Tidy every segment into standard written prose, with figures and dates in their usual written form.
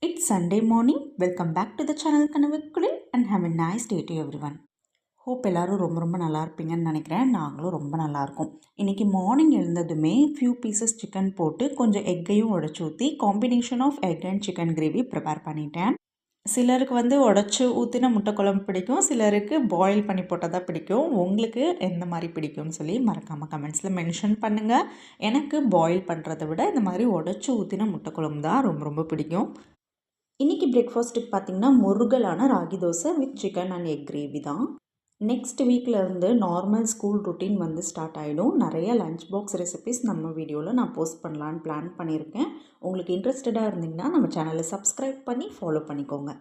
It's Sunday morning. Welcome back to the channel Kanavikkulil and have a nice day to everyone. Hope எல்லோரும் ரொம்ப நல்லா இருப்பீங்கன்னு நினைக்கிறேன். நாங்களும் ரொம்ப நல்லா இருக்கோம். இன்றைக்கி மார்னிங் எழுந்ததுமே ஃபியூ பீசஸ் சிக்கன் போட்டு கொஞ்சம் எக்கையும் உடச்சி ஊற்றி combination of egg and chicken gravy prepare பண்ணிட்டேன். சிலருக்கு உடச்சி ஊற்றின முட்டை குழம்பு பிடிக்கும், சிலருக்கு பாயில் பண்ணி போட்டால் தான் பிடிக்கும். உங்களுக்கு எந்த மாதிரி பிடிக்கும்னு சொல்லி மறக்காமல் கமெண்ட்ஸில் மென்ஷன் பண்ணுங்கள். எனக்கு பாயில் பண்ணுறதை விட இந்த மாதிரி உடச்சி ஊற்றின முட்டை குழம்பு தான் ரொம்ப பிடிக்கும். இன்றைக்கி பிரேக்ஃபாஸ்ட்டுக்கு பார்த்திங்கன்னா முருகலான ராகி dosa with chicken and egg gravy தான். நெக்ஸ்ட் வீக்லேருந்து நார்மல் ஸ்கூல் ரொட்டீன் ஸ்டார்ட் ஆகிடும். நிறைய லஞ்ச் பாக்ஸ் ரெசிபிஸ் நம்ம வீடியோவில் நான் போஸ்ட் பண்ணலான்னு பிளான் பண்ணியிருக்கேன். உங்களுக்கு இன்ட்ரெஸ்டடாக இருந்தீங்கன்னா நம்ம சேனலை சப்ஸ்கிரைப் பண்ணி ஃபாலோ பண்ணிக்கோங்க.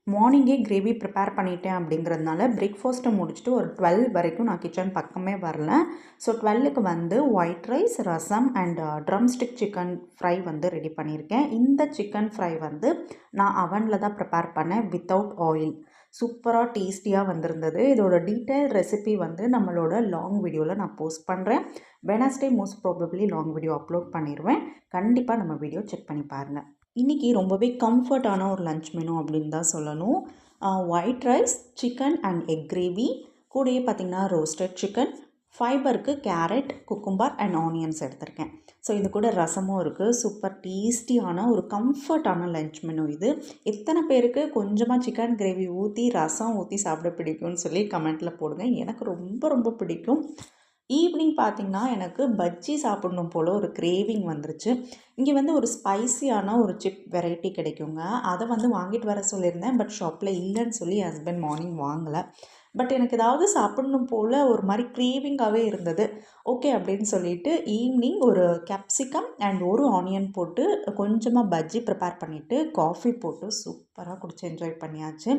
மார்னிங்கே கிரேவி ப்ரிப்பேர் பண்ணிட்டேன் அப்படிங்கிறதுனால பிரேக்ஃபாஸ்ட்டை முடிச்சுட்டு ஒரு 12 வரைக்கும் நான் கிச்சன் பக்கமே வரல. ஸோ 12க்கு white rice, rasam and drumstick chicken fry ready பண்ணியிருக்கேன். இந்த சிக்கன் ஃப்ரை நான் அவனில் தான் ப்ரிப்பேர் பண்ணேன் வித்தவுட் ஆயில். சூப்பராக டேஸ்டியாக வந்திருந்தது. இதோட டீட்டெயில் ரெசிபி நம்மளோட லாங் வீடியோவில் நான் போஸ்ட் பண்ணுறேன். Wednesday most probably long video upload பண்ணிடுவேன். கண்டிப்பாக நம்ம வீடியோ செக் பண்ணி பாருங்கள். இன்றைக்கி ரொம்பவே கம்ஃபர்ட்டான ஒரு லன்ச் மெனு அப்படின்னு தான் சொல்லணும். White rice, chicken and egg gravy, கூடயே பார்த்திங்கன்னா ரோஸ்டட் சிக்கன், ஃபைபருக்கு கேரட், குக்கும்பர் அண்ட் ஆனியன்ஸ் எடுத்திருக்கேன். ஸோ இது கூட ரசமும் இருக்குது. சூப்பர் டேஸ்டியான ஒரு கம்ஃபர்ட்டான லன்ச் மெனு இது. எத்தனை பேருக்கு கொஞ்சமாக சிக்கன் கிரேவி ஊற்றி ரசம் ஊற்றி சாப்பிட பிடிக்கும்னு சொல்லி கமெண்ட்டில் போடுங்க. எனக்கு ரொம்ப பிடிக்கும். ஈவினிங் பார்த்திங்கன்னா எனக்கு பஜ்ஜி சாப்பிடணும் போல் ஒரு கிரேவிங் வந்துருச்சு. இங்கே ஒரு ஸ்பைசியான ஒரு சிப் வெரைட்டி கிடைக்குங்க. அதை வாங்கிட்டு வர சொல்லியிருந்தேன். பட் ஷாப்பில் இல்லைன்னு சொல்லி ஹஸ்பண்ட் மார்னிங் வாங்கலை. பட் எனக்கு ஏதாவது சாப்பிடணும் போல் ஒரு மாதிரி கிரேவிங்காகவே இருந்தது. ஓகே அப்படின்னு சொல்லிட்டு ஈவினிங் ஒரு கேப்சிகம் அண்ட் ஒரு ஆனியன் போட்டு கொஞ்சமாக பஜ்ஜி ப்ரிப்பேர் பண்ணிவிட்டு காஃபி போட்டு சூப்பராக குடிச்சு என்ஜாய் பண்ணியாச்சு.